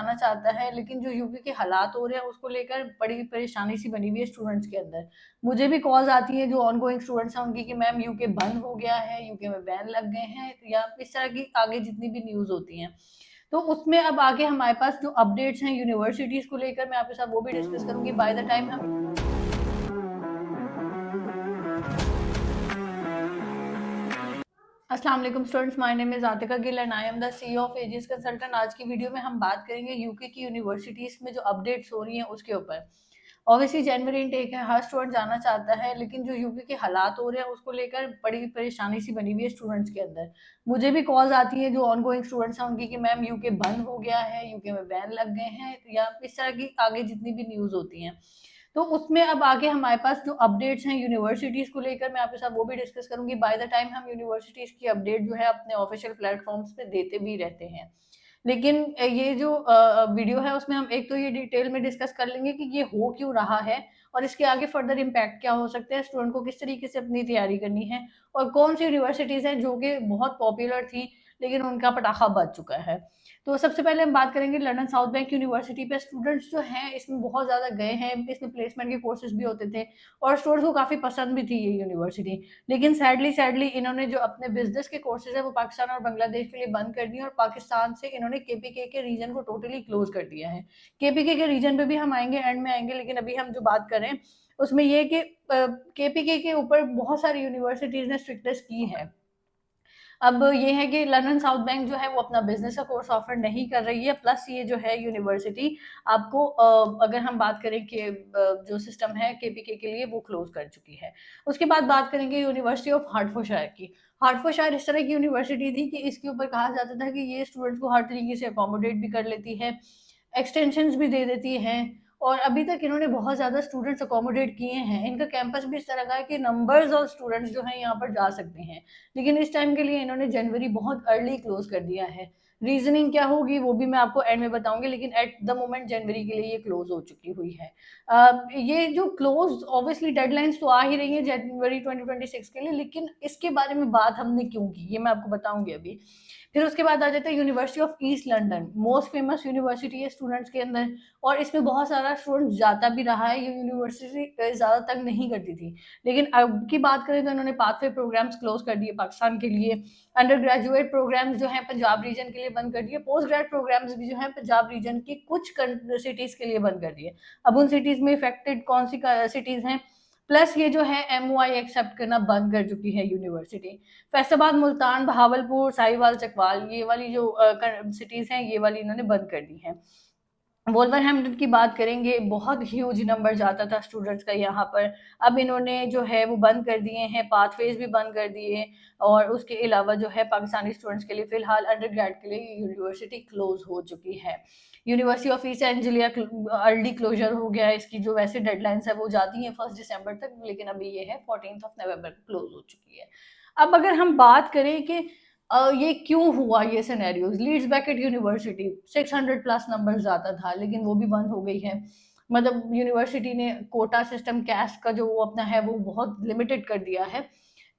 जाना चाहता है, लेकिन जो यूके के हालात हो रहे हैं उसको लेकर बड़ी परेशानी सी बनी हुई है स्टूडेंट्स के अंदर। मुझे भी कॉल्स आती हैं जो ऑनगोइंग स्टूडेंट्स हैं उनकी कि मैम यूके बंद हो गया है, यूके में बैन लग गए हैं, या इस तरह की आगे जितनी भी न्यूज़ होती हैं। तो उसमें अब आगे हमारे पास जो अपडेट्स हैं यूनिवर्सिटीज़ को लेकर मैं आपके साथ वो भी डिस्कस करूँगी। बाय द टाइम हम अस्सलाम वालेकुम students, my name is Atika Gill and I am the CEO of Aegis consultant. आज की वीडियो में हम बात करेंगे यूके की यूनिवर्सिटीज़ में जो अपडेट्स हो रही हैं उसके ऊपर। ऑब्वियसली जनवरी इनटेक है, हर स्टूडेंट जाना चाहता है, लेकिन जो यूके के हालात हो रहे हैं उसको लेकर बड़ी परेशानी सी बनी हुई है स्टूडेंट्स के अंदर। मुझे भी कॉल्स आती हैं जो ऑनगोइंग स्टूडेंट्स हैं उनकी कि मैम यूके बंद हो गया है, यूके में बैन लग गए हैं, या इस तरह की आगे जितनी भी न्यूज़ होती हैं। तो उसमें अब आगे हमारे पास जो अपडेट्स हैं यूनिवर्सिटीज़ को लेकर मैं आपके साथ वो भी डिस्कस करूँगी। बाय द टाइम हम यूनिवर्सिटीज़ की अपडेट जो है अपने ऑफिशियल प्लेटफ़ॉर्म्स पे देते भी रहते हैं। लेकिन ये जो वीडियो है उसमें हम एक तो ये डिटेल में डिस्कस कर लेंगे कि ये हो क्यों रहा है और इसके आगे फर्दर इम्पैक्ट क्या हो सकते हैं, स्टूडेंट को किस तरीके से अपनी तैयारी करनी है और कौन-सी यूनिवर्सिटीज़ हैं जो कि बहुत पॉपुलर थी लेकिन उनका पटाखा बज चुका है। तो सबसे पहले हम बात करेंगे लंदन साउथ बैंक यूनिवर्सिटी पे। स्टूडेंट्स जो हैं इसमें बहुत ज़्यादा गए हैं, इसमें प्लेसमेंट के कोर्सेज़ भी होते थे और स्टूडेंट्स को काफ़ी पसंद भी थी ये यूनिवर्सिटी। लेकिन सैडली इन्होंने जो अपने बिज़नेस के कोर्सेज़ हैं वो पाकिस्तान और बांग्लादेश के लिए बंद कर दिए और पाकिस्तान से इन्होंने केपीके के रीजन को टोटली क्लोज़ कर दिया है। केपीके के रीजन पे भी हम आएँगे, एंड में आएँगे, लेकिन अभी हम जो बात कर रहे हैं उसमें ये है कि केपीके के ऊपर बहुत सारी यूनिवर्सिटीज़ ने स्ट्रिक्टनेस की है। अब ये है कि लंदन साउथ बैंक जो है वो अपना बिज़नेस का कोर्स ऑफ़र नहीं कर रही है, प्लस ये जो है यूनिवर्सिटी आपको अगर हम बात करें कि जो सिस्टम है केपीके के लिए वो क्लोज़ कर चुकी है। उसके बाद बात करेंगे यूनिवर्सिटी ऑफ हार्टफोर्डशायर की। हार्टफोर्डशायर इस तरह की यूनिवर्सिटी थी कि इसके ऊपर कहा जाता था कि ये स्टूडेंट्स को हर तरीके से अकोमोडेट भी कर लेती है, एक्सटेंशंस भी दे देती हैं और अभी तक इन्होंने बहुत ज़्यादा स्टूडेंट्स अकोमोडेट किए हैं। इनका कैंपस भी इस तरह का है कि नंबर्स ऑफ स्टूडेंट्स जो हैं यहाँ पर जा सकते हैं। लेकिन इस टाइम के लिए इन्होंने जनवरी बहुत अर्ली क्लोज़ कर दिया है। रीज़निंग क्या होगी वो भी मैं आपको एंड में बताऊँगी, लेकिन एट द मोमेंट जनवरी के लिए ये क्लोज़ हो चुकी हुई है। ये जो क्लोज़ ऑब्वियसली डेडलाइन्स तो आ ही रही हैं जनवरी 2026 के लिए, लेकिन इसके बारे में बात हमने क्यों की, ये मैं आपको बताऊँगी अभी। फिर उसके बाद आ जाता है University of east London, most famous university है स्टूडेंट्स के अंदर और इसमें बहुत सारा स्टूडेंट्स जाता भी रहा है। ये यूनिवर्सिटी ज़्यादा तंग नहीं करती थी। लेकिन अब की बात करें तो इन्होंने पाथवे प्रोग्राम्स क्लोज़ कर दिए पाकिस्तान के लिए। अंडर ग्रेजुएट प्रोग्राम्स जो हैं पंजाब रीजन के लिए बंद कर दिए। पोस्ट ग्रेड प्रोग्राम्स भी जो हैं पंजाब रीजन की कुछ सिटीज़ के लिए बंद कर दिए। अब उन सिटीज़ में इफेक्टेड कौन-सी सिटीज़ हैं, प्लस ये जो है एमओआई एक्सेप्ट करना बंद कर चुकी है यूनिवर्सिटी। फैसलाबाद, मुल्तान, बहावलपुर, साहिवाल, चकवाल, ये वाली जो सिटीज़ हैं ये वाली इन्होंने बंद कर दी हैं। वोल्वरहैम्पटन की बात करेंगे, बहुत ह्यूज नंबर जाता था स्टूडेंट्स का यहाँ पर। अब इन्होंने जो है वो बंद कर दिए हैं, पाथवेज़ भी बंद कर दिए और उसके अलावा जो है पाकिस्तानी स्टूडेंट्स के लिए फ़िलहाल अंडरग्रेड के लिए यूनिवर्सिटी क्लोज़ हो चुकी है। University of East Anglia early closure हो गया है, इसकी जो वैसे डेडलाइन्स है वो जाती हैं 1 दिसंबर तक, लेकिन अभी ये है 14th ऑफ नवंबर को क्लोज़ हो चुकी है। अब अगर हम बात करें कि ये क्यों हुआ ये scenarios, Leeds Beckett university 600 plus numbers आता था, लेकिन वो भी बंद हो गई है। मतलब यूनिवर्सिटी ने कोटा सिस्टम, कैस्ट का जो वो अपना है वो बहुत लिमिटेड कर दिया है।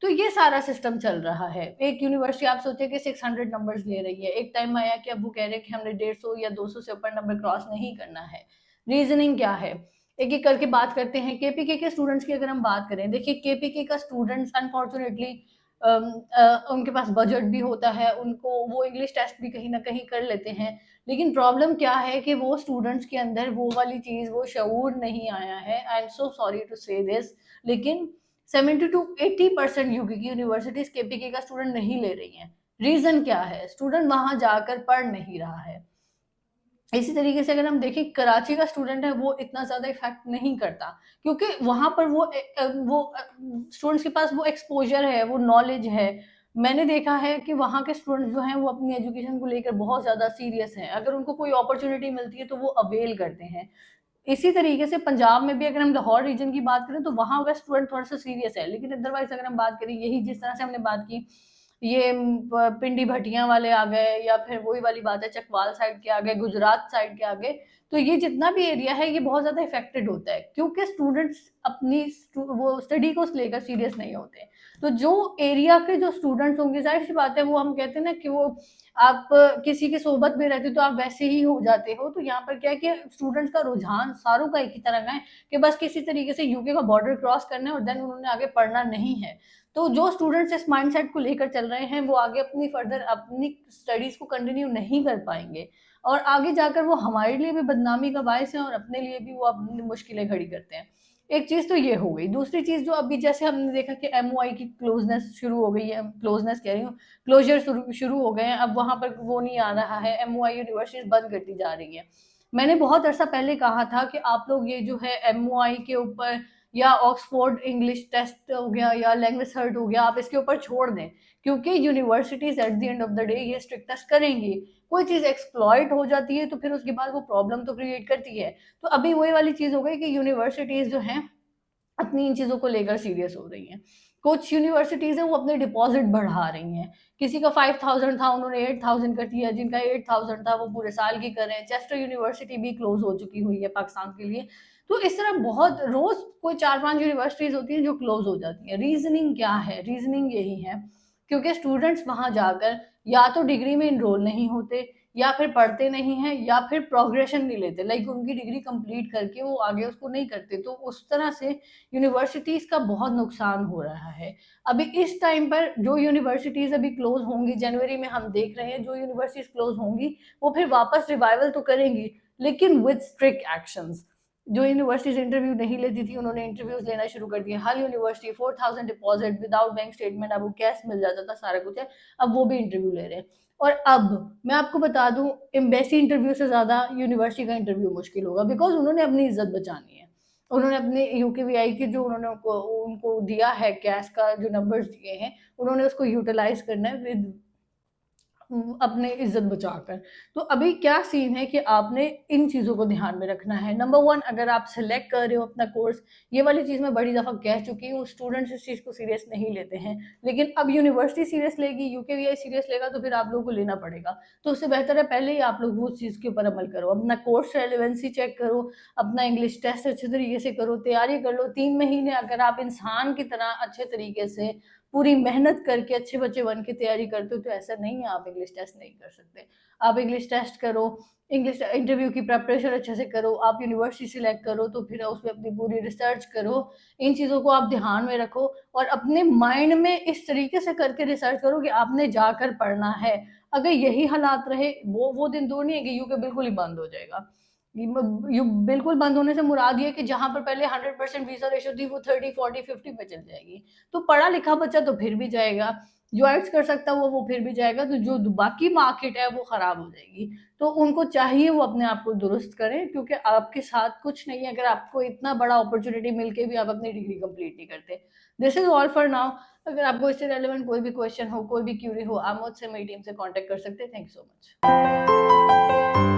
तो ये सारा सिस्टम चल रहा है। एक यूनिवर्सिटी आप सोचिए कि 600 नंबर्स ले रही है। एक टाइम आया कि अब वो कह रहे हैं कि हमने 150 या 200 से ऊपर नंबर क्रॉस नहीं करना है। रीज़निंग क्या है? एक-एक करके बात करते हैं। केपीके के स्टूडेंट्स की अगर हम बात करें, देखिए केपीके का स्टूडेंट्स अनफॉर्चुनेटली उनके पास बजट भी होता है, उनको वो इंग्लिश टेस्ट भी कहीं न कहीं कर लेते हैं। लेकिन प्रॉब्लम क्या है कि वो स्टूडेंट्स के अंदर वो वाली चीज़, वो शऊर नहीं आया है। I am so sorry to say this, लेकिन 70 टू 80% यूके की यूनिवर्सिटीज़ केपीके का स्टूडेंट नहीं ले रही हैं। रीज़न क्या है? स्टूडेंट वहाँ जाकर पढ़ नहीं रहा है। इसी तरीके से अगर हम देखें कराची का स्टूडेंट है वो इतना ज़्यादा इफ़ेक्ट नहीं करता, क्योंकि वहाँ पर स्टूडेंट्स के पास वो एक्सपोज़र है, वो नॉलेज है। मैंने देखा है कि वहाँ के स्टूडेंट्स जो हैं वो अपनी एजुकेशन को लेकर बहुत ज़्यादा सीरियस हैं। अगर उनको कोई अपॉर्च्युनिटी मिलती है तो वो अवेल करते हैं। इसी तरीके से पंजाब में भी अगर हम लाहौर रीजन की बात करें तो वहाँ का स्टूडेंट थोड़ा-सा सीरियस है। लेकिन अदरवाइज़ अगर हम बात करें, यही जिस तरह से हमने बात की ये पिंडी भटिया वाले आ गए, या फिर वही वाली बात है चकवाल साइड के आ गए, गुजरात साइड के आ गए। तो ये जितना भी एरिया है ये बहुत ज्यादा इफेक्टेड होता है, क्योंकि स्टूडेंट्स अपनी वो स्टडी को लेकर सीरियस नहीं होते। तो जो एरिया के जो स्टूडेंट्स होंगे, जाहिर सी बात है, वो हम कहते हैं ना कि वो आप किसी के सोबत में रहते तो आप वैसे ही हो जाते हो। तो यहाँ पर क्या है कि स्टूडेंट्स का रुझान सारों का एक ही तरह का है कि बस किसी तरीके से यूके का बॉर्डर क्रॉस करना है और देन उन्होंने आगे पढ़ना नहीं है। तो जो स्टूडेंट्स इस माइंडसेट को लेकर चल रहे हैं वो आगे अपनी फर्दर अपनी स्टडीज को कंटिन्यू नहीं कर पाएंगे, और आगे जाकर वो हमारे लिए भी बदनामी का बायस है और अपने लिए भी वो अपनी मुश्किलें खड़ी करते हैं। एक चीज तो ये हो गई। दूसरी चीज जो अभी जैसे हमने देखा कि एमओआई की क्लोजनेस शुरू हो गई है, क्लोजनेस कह रही हूँ, क्लोजर शुरू हो गए हैं, अब वहां पर वो नहीं आ रहा है, एमओआई यूनिवर्सिटीज बंद करती जा रही है। मैंने बहुत अरसा पहले कहा था कि आप लोग ये जो है एमओआई के ऊपर या ऑक्सफोर्ड इंग्लिश टेस्ट हो गया या लैंग्वेज सर्ट हो गया, आप इसके ऊपर छोड़ दें, क्योंकि universities at the end of the day ये स्ट्रिक्ट टेस्ट करेंगी। कोई चीज एक्सप्लॉइट हो जाती है तो फिर उसके बाद वो प्रॉब्लम तो क्रिएट करती है। तो अभी वही वाली चीज हो गई कि यूनिवर्सिटीज जो है अपनी इन चीजों को लेकर सीरियस हो रही हैं। कुछ यूनिवर्सिटीज है वो अपने डिपॉजिट बढ़ा रही हैं, किसी का 5000 था उन्होंने 8000 कर दिया, जिनका 8000 था वो पूरे साल की कर रहे हैं। चेस्टर यूनिवर्सिटी भी क्लोज हो चुकी हुई है पाकिस्तान के लिए। तो इस तरह बहुत रोज कोई 4-5 यूनिवर्सिटीज होती हैं जो क्लोज हो जाती हैं। रीजनिंग क्या है? रीजनिंग यही है क्योंकि स्टूडेंट्स वहां जाकर या तो डिग्री में इनरोल नहीं होते, या फिर पढ़ते नहीं हैं, या फिर प्रोग्रेशन नहीं लेते, लाइक उनकी डिग्री कंप्लीट करके वो आगे उसको नहीं करते। तो उस तरह से यूनिवर्सिटीज का बहुत नुकसान हो रहा है। अभी इस टाइम पर जो यूनिवर्सिटीज अभी क्लोज होंगी, जनवरी में हम देख रहे हैं जो यूनिवर्सिटीज क्लोज होंगी वो फिर वापस रिवाइवल तो करेंगी, लेकिन विद स्ट्रिक्ट एक्शंस। जो यूनिवर्सिटीज इंटरव्यू नहीं लेती थी उन्होंने इंटरव्यूज लेना शुरू कर दिए। हर university 4000 deposit without bank statement, आपको कैश मिल जाता था, सारा कुछ है, अब वो भी इंटरव्यू ले रहे हैं। और अब मैं आपको बता दूं, एम्बेसी इंटरव्यू से ज्यादा यूनिवर्सिटी का इंटरव्यू मुश्किल होगा, बिकॉज उन्होंने अपनी इज्जत बचानी है। उन्होंने अपने यूकेवीआई के जो उन्होंने उनको दिया है, कैश का जो नंबर्स दिए हैं, उन्होंने उसको यूटिलाइज करना है विद अपने इज्जत बचाकर। तो अभी क्या सीन है कि आपने इन चीजों को ध्यान में रखना है। नंबर 1, अगर आप सिलेक्ट कर रहे हो अपना कोर्स, ये वाली चीज मैं बड़ी दफा कह चुकी हूँ, स्टूडेंट्स इस चीज को सीरियस नहीं लेते हैं, लेकिन अब यूनिवर्सिटी सीरियस लेगी, यूकेवीआई सीरियस लेगा, तो फिर आप लोगों को लेना पड़ेगा। तो उससे बेहतर है पहले ही आप लोग उस चीज के ऊपर अमल करो, अपना कोर्स रेलेवेंसी चेक करो, अपना इंग्लिश टेस्ट अच्छे तरीके से करो, तैयारी कर लो। 3 महीने अगर आप इंसान की तरह अच्छे तरीके से पूरी मेहनत करके अच्छे बच्चे बन के तैयारी करते हो, तो ऐसा नहीं है आप इंग्लिश टेस्ट नहीं कर सकते। आप इंग्लिश टेस्ट करो, इंग्लिश इंटरव्यू की प्रिपरेशन अच्छे से करो, आप यूनिवर्सिटी सिलेक्ट करो तो फिर उसमें अपनी पूरी रिसर्च करो। इन चीज़ों को आप ध्यान में रखो और अपने माइंड में इस तरीके से करके रिसर्च करो कि आपने जाकर पढ़ना है। अगर यही हालात रहे, वो दिन दूर नहीं है कि यूके बिल्कुल ही बंद हो जाएगा। यू बिल्कुल बंद होने से मुराद ये कि जहां पर पहले 100% वीजा रेशो थी वो 30, 40, 50 पे चल जाएगी। तो पढ़ा लिखा बच्चा तो फिर भी जाएगा, जो आर्ट्स कर सकता है वो फिर भी जाएगा, तो जो बाकी मार्केट है वो खराब हो जाएगी। तो उनको चाहिए वो अपने आप को दुरुस्त करें, क्योंकि आपके साथ कुछ नहीं है अगर आपको इतना बड़ा अपॉर्चुनिटी मिलके भी आप अपनी डिग्री कंप्लीट नहीं करते। This is all for now. अगर आपको इससे रेलेवेंट कोई भी क्वेश्चन हो, कोई भी क्यूरी हो, आप मुझसे मेरी टीम से कॉन्टेक्ट कर सकते हैं। Thank you so much.